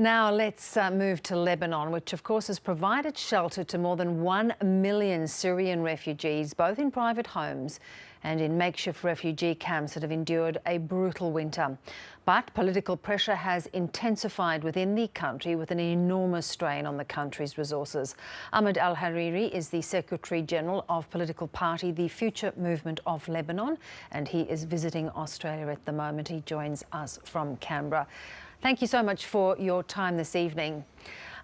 Now let's move to Lebanon, which of course has provided shelter to more than 1 million Syrian refugees, both in private homes and in makeshift refugee camps that have endured a brutal winter. But political pressure has intensified within the country, with an enormous strain on the country's resources. Ahmad El Hariri is the Secretary General of political party The Future Movement of Lebanon, and he is visiting Australia at the moment. He joins us from Canberra. Thank you so much for your time this evening.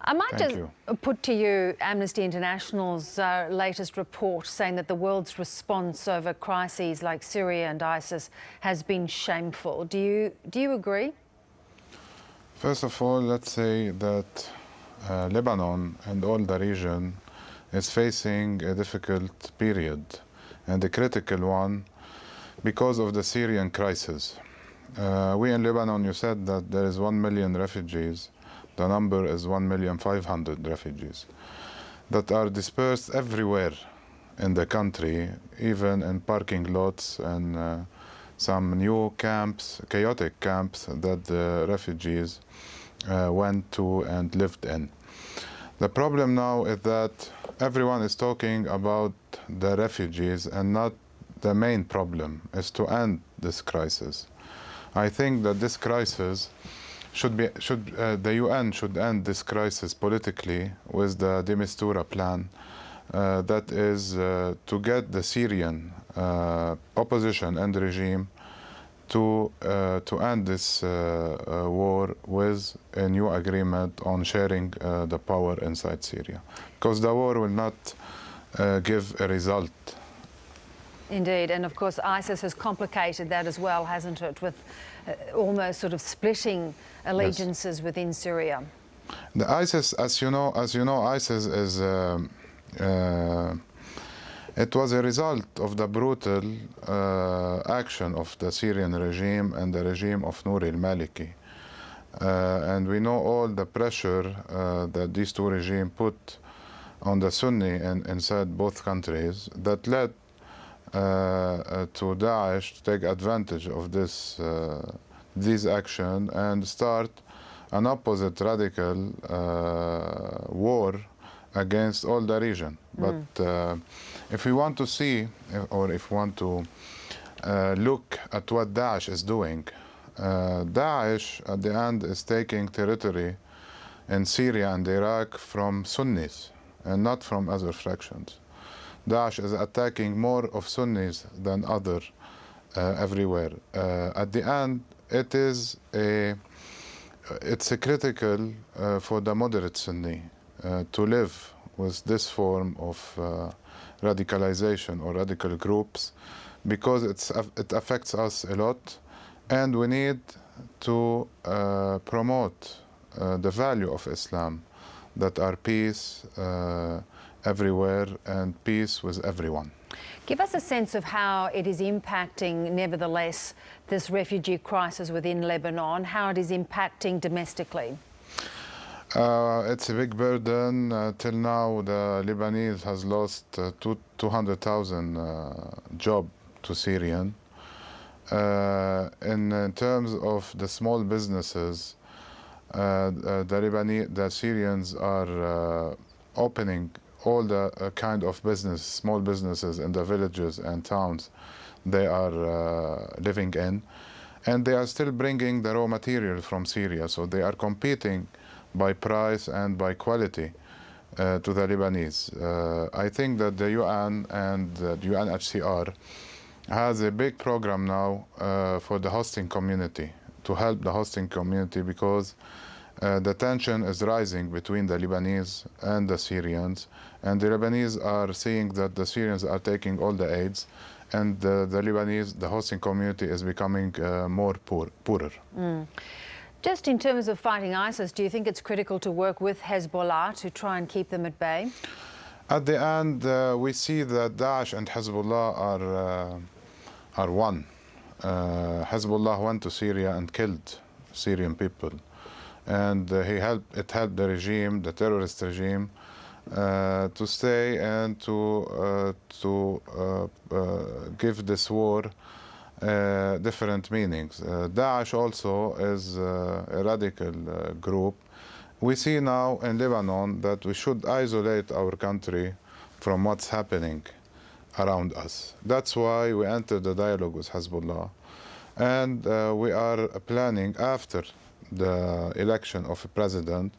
I might just put to you Amnesty International's latest report saying that the world's response over crises like Syria and ISIS has been shameful. Do you agree? First of all, let's say that Lebanon and all the region is facing a difficult period, and a critical one, because of the Syrian crisis. We in Lebanon, you said that there is 1 million refugees. The number is 1,500,000 refugees that are dispersed everywhere in the country, even in parking lots and some new camps, chaotic camps that the refugees went to and lived in. The problem now is that everyone is talking about the refugees, and not the main problem is to end this crisis. I think that this crisis the UN should end this crisis politically with the de Mistura plan, that is to get the Syrian opposition and regime to end this war with a new agreement on sharing the power inside Syria, because the war will not give a result. Indeed, and of course ISIS has complicated that as well, hasn't it, with almost sort of splitting allegiances within Syria. The ISIS, as you know, ISIS is it was a result of the brutal action of the Syrian regime and the regime of Nouri al-Maliki, and we know all the pressure that these two regimes put on the Sunni inside both countries, that led to Daesh to take advantage of this action and start an opposite radical war against all the region. But if we want to see, or if we want to look at what Daesh is doing, Daesh at the end is taking territory in Syria and Iraq from Sunnis and not from other fractions. Daesh is attacking more of Sunnis than other everywhere. At the end, it's a critical for the moderate Sunni to live with this form of radicalization or radical groups, because it affects us a lot, and we need to promote the value of Islam, that are peace everywhere and peace with everyone. Give us a sense of how it is impacting, nevertheless, this refugee crisis within Lebanon, how it is impacting domestically. It's a big burden. Till now, the Lebanese has lost 200,000 jobs to Syrian. In terms of the small businesses, the Syrians are opening all the kind of small businesses in the villages and towns they are living in, and they are still bringing the raw material from Syria, so they are competing by price and by quality to the Lebanese. I think that the UN and the UNHCR has a big program now for the hosting community, to help the hosting community, because the tension is rising between the Lebanese and the Syrians, and the Lebanese are seeing that the Syrians are taking all the aids, and the Lebanese, the hosting community, is becoming more poorer. Just in terms of fighting ISIS, do you think it's critical to work with Hezbollah to try and keep them at bay? At the end, we see that Daesh and Hezbollah are one. Hezbollah went to Syria and killed Syrian people, and it helped the regime, the terrorist regime, to stay and to give this war different meanings. Daesh also is a radical group. We see now in Lebanon that we should isolate our country from what's happening around us. That's why we entered the dialogue with Hezbollah. And we are planning, after the election of a president,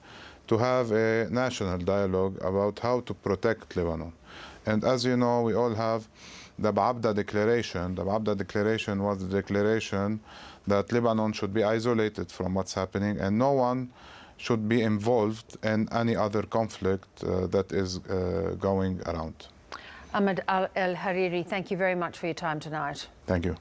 to have a national dialogue about how to protect Lebanon. And as you know, we all have the Ba'abda Declaration. The Ba'abda Declaration was the declaration that Lebanon should be isolated from what's happening and no one should be involved in any other conflict that is going around. Ahmad El Hariri, thank you very much for your time tonight. Thank you.